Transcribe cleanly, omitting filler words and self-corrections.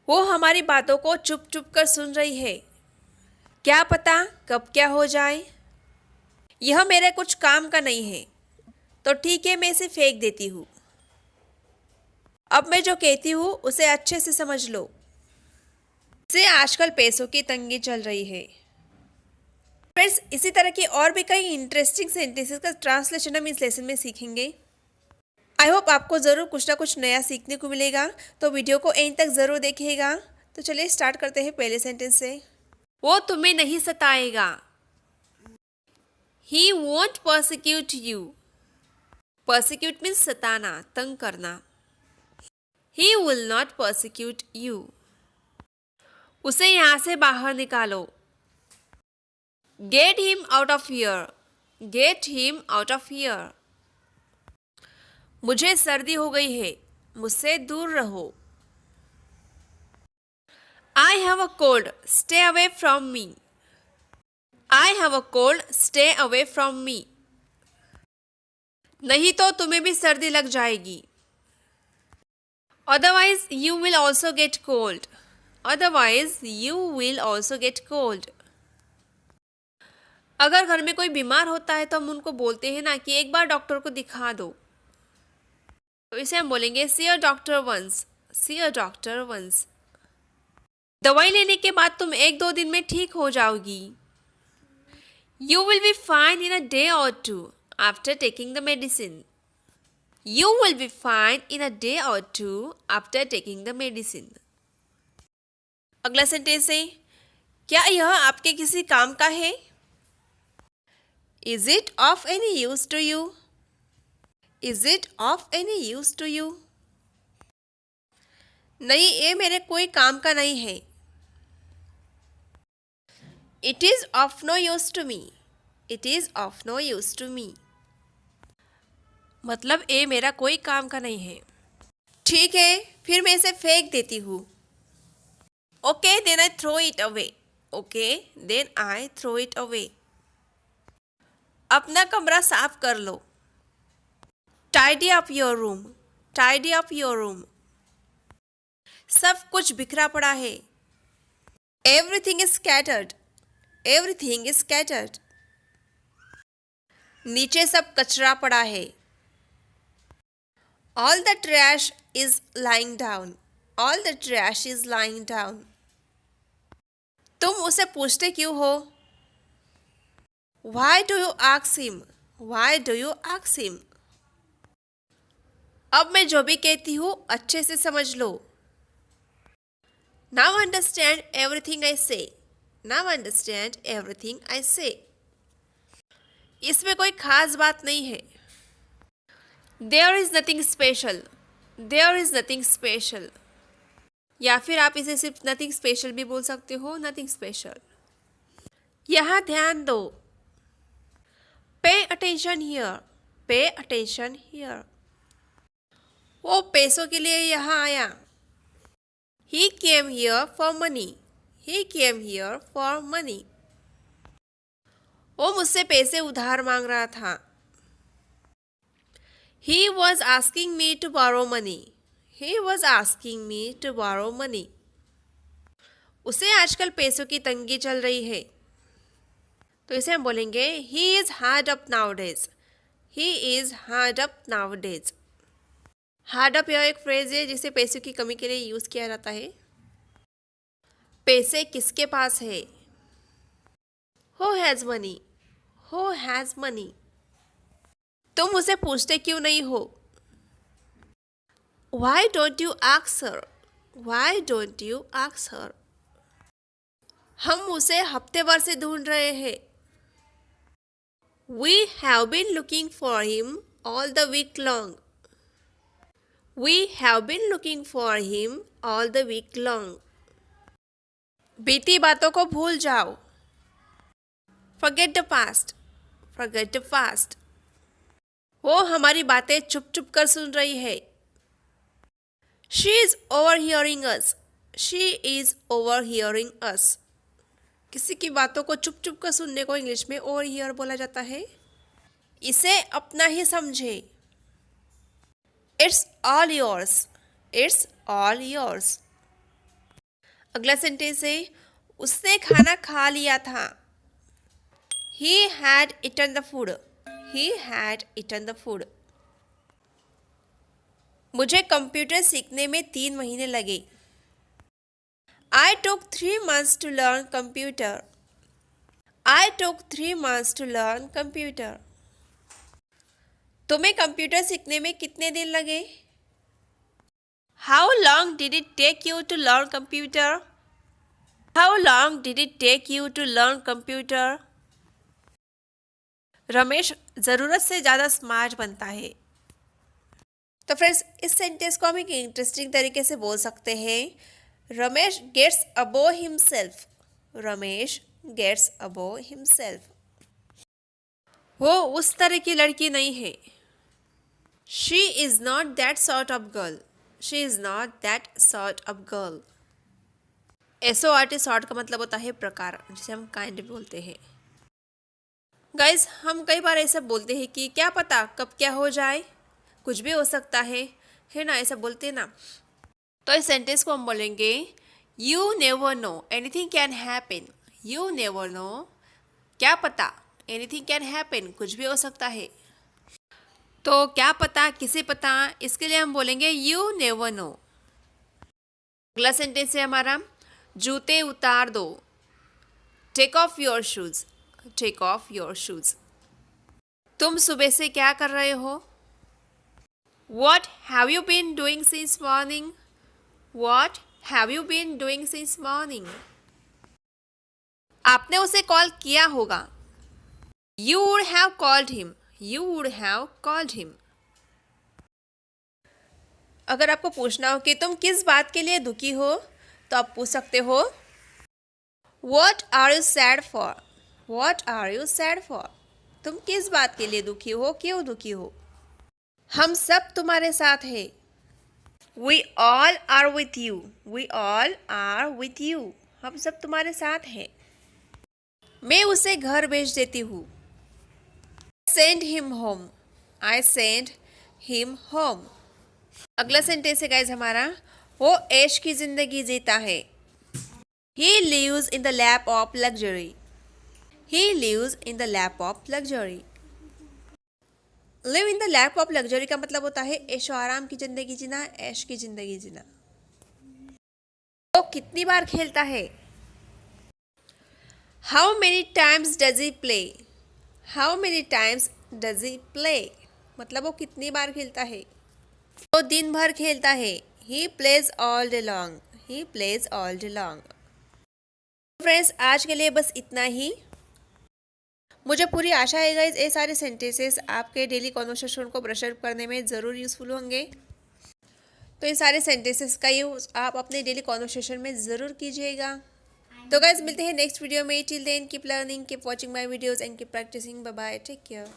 वो हमारी बातों को चुप चुप कर सुन रही है। क्या पता कब क्या हो जाए। यह मेरे कुछ काम का नहीं है, तो ठीक है, मैं इसे फेंक देती हूँ। अब मैं जो कहती हूँ उसे अच्छे से समझ लो। से आजकल पैसों की तंगी चल रही है। फ्रेंड्स, इसी तरह की और भी कई इंटरेस्टिंग सेंटेंसेस का ट्रांसलेशन हम इस लेसन में सीखेंगे। आई होप आपको ज़रूर कुछ ना कुछ नया सीखने को मिलेगा, तो वीडियो को एंड तक ज़रूर देखिएगा। तो चलिए स्टार्ट करते हैं पहले सेंटेंस से। वो तुम्हें नहीं सताएगा। He won't persecute you। persecute means सताना, तंग करना। ही will not persecute you। उसे यहाँ से बाहर निकालो। Get him out of here। Get him out of here। मुझे सर्दी हो गई है, मुझसे दूर रहो। I have a cold, stay away from me। I have a cold, stay away from me। नहीं तो तुम्हें भी सर्दी लग जाएगी। Otherwise you will also get cold। Otherwise you will also get cold। अगर घर में कोई बीमार होता है तो हम उनको बोलते हैं ना कि एक बार डॉक्टर को दिखा दो, तो इसे हम बोलेंगे see a doctor once. See a doctor once. दवाई लेने के बाद तुम 1-2 दिन में ठीक हो जाओगी। You will be fine in a day or two after taking the medicine। You will be fine in a day or two after taking the medicine। अगला सेंटेंस है, क्या यह आपके किसी काम का है? Is it of any use to you? Is it of any use to you? नहीं, ये मेरे कोई काम का नहीं है। It is of no use to me। It is of no use to me। मतलब ये मेरा कोई काम का नहीं है। ठीक है, फिर मैं इसे फेंक देती हूँ। Okay, then I throw it away। Okay, then I throw it away। अपना कमरा साफ कर लो। Tidy up your room। Tidy up your room। सब कुछ बिखरा पड़ा है। Everything is scattered। Everything is scattered। नीचे सब कचरा पड़ा है। All the trash is lying down। All the trash is lying down। तुम उसे पूछते क्यों हो? Why do you ask him? Why do you ask him? अब मैं जो भी कहती हूँ अच्छे से समझ लो। Now understand everything I say। Now understand everything I say। इसमें कोई खास बात नहीं है। There is nothing special। There is nothing special। या फिर आप इसे सिर्फ nothing special भी बोल सकते हो, nothing special। यहाँ ध्यान दो। Pay attention here। Pay attention here। वो पैसों के लिए यहाँ आया। He came here for money। He came here for money। वो मुझसे पैसे उधार मांग रहा था। He was asking me to borrow money। He was asking me to borrow money। उसे आजकल पैसों की तंगी चल रही है, तो इसे हम बोलेंगे He is hard up nowadays। He is hard up nowadays। Hard up यह एक फ्रेज है जिसे पैसों की कमी के लिए यूज किया जाता है। पैसे किसके पास है? Who has money? Who has money? तुम उसे पूछते क्यों नहीं हो? Why don't you ask her? Why don't you ask her? हम उसे हफ्ते भर से ढूंढ रहे हैं। We have been looking for him all the week long। We have been looking for him all the week long। बीती बातों को भूल जाओ। Forget the past। Forget the past। वो हमारी बातें चुप चुप कर सुन रही है। She is overhearing us। She is overhearing us। किसी की बातों को चुप चुप कर सुनने को इंग्लिश में ओवरहियर बोला जाता है। इसे अपना ही समझे। It's all yours। It's all yours। अगला सेंटेंस है उसने खाना खा लिया था। He had eaten the food. He had eaten the food. मुझे कंप्यूटर सीखने में 3 महीने लगे। I took 3 months to learn computer. I took 3 months to learn computer. तुम्हें कंप्यूटर सीखने में कितने दिन लगे? How long did it take you to learn computer? How long did it take you to learn computer? Ramesh ज़रूरत से ज़्यादा smart बनता है। तो फ्रेंड्स, इस सेंटेंस को हम एक इंटरेस्टिंग तरीके से बोल सकते हैं, Ramesh gets above himself. Ramesh gets above himself. वो उस तरह की लड़की नहीं है। She is not that sort of girl. She is not that sort of girl. SORT sort का मतलब होता है प्रकार, जिसे हम काइंड बोलते हैं। गाइज, हम कई बार ऐसा बोलते हैं कि क्या पता कब क्या हो जाए, कुछ भी हो सकता है ना, ऐसा बोलते हैं ना। तो इस सेंटेंस को हम बोलेंगे you never no, anything can happen. You never no, क्या पता, एनीथिंग कैन हैपन, कुछ भी हो सकता है। तो क्या पता, किसे पता, इसके लिए हम बोलेंगे यू नेवर नो। अगला सेंटेंस है हमारा जूते उतार दो। Take off your shoes. Take off your shoes. तुम सुबह से क्या कर रहे हो? What have you been doing since morning? What have you been doing since morning? आपने उसे कॉल किया होगा। You would have called him. You would have called him. अगर आपको पूछना हो कि तुम किस बात के लिए दुखी हो, तो आप पूछ सकते हो What are you sad for? What are you sad for? तुम किस बात के लिए दुखी हो, क्यों दुखी हो? हम सब तुम्हारे साथ हैं। We all are with you. We all are with you. हम सब तुम्हारे साथ हैं। मैं उसे घर भेज देती हूँ। Send him home. I send him home. अगला सेंटेंस है गाइज हमारा, वो ऐश की जिंदगी जीता है। He lives in the lap of luxury. He lives in the lap of luxury. Live in the lap of luxury का मतलब होता है ऐशो आराम की जिंदगी जीना, ऐश की जिंदगी जीना। वो कितनी बार खेलता है? How many times does he play? How many times does he play? मतलब वो कितनी बार खेलता है? वो दिन भर खेलता है। He plays all day long. He plays all day long. Friends, आज के लिए बस इतना ही। मुझे पूरी आशा है गाइस ये सारे सेंटेंसेस आपके डेली कॉन्वर्सेशन को ब्रश अप करने में ज़रूर यूज़फुल होंगे। तो ये सारे सेंटेंसेस का यूज़ आप अपने डेली कॉन्वर्सेशन में ज़रूर कीजिएगा। तो गाइस, मिलते हैं नेक्स्ट वीडियो में। Till then keep learning, keep watching my videos and keep practising. Bye bye, take care.